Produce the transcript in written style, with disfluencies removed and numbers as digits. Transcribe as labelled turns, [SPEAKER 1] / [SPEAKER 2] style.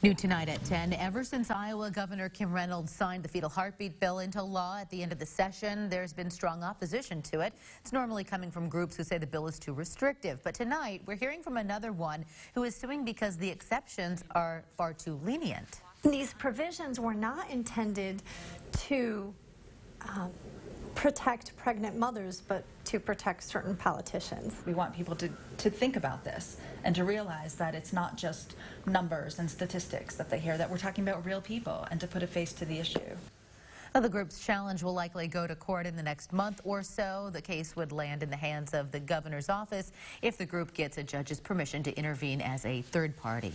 [SPEAKER 1] New tonight at 10. Ever since Iowa Governor Kim Reynolds signed the fetal heartbeat bill into law at the end of the session, there's been strong opposition to it. It's normally coming from groups who say the bill is too restrictive. But tonight, we're hearing from another one who is suing because the exceptions are far too lenient.
[SPEAKER 2] These provisions were not intended to protect pregnant mothers, but to protect certain politicians.
[SPEAKER 3] We want people to think about this and to realize that it's not just numbers and statistics that they hear, that we're talking about real people, and to put a face to the issue.
[SPEAKER 1] Well, the group's challenge will likely go to court in the next month or so. The case would land in the hands of the governor's office if the group gets a judge's permission to intervene as a third party.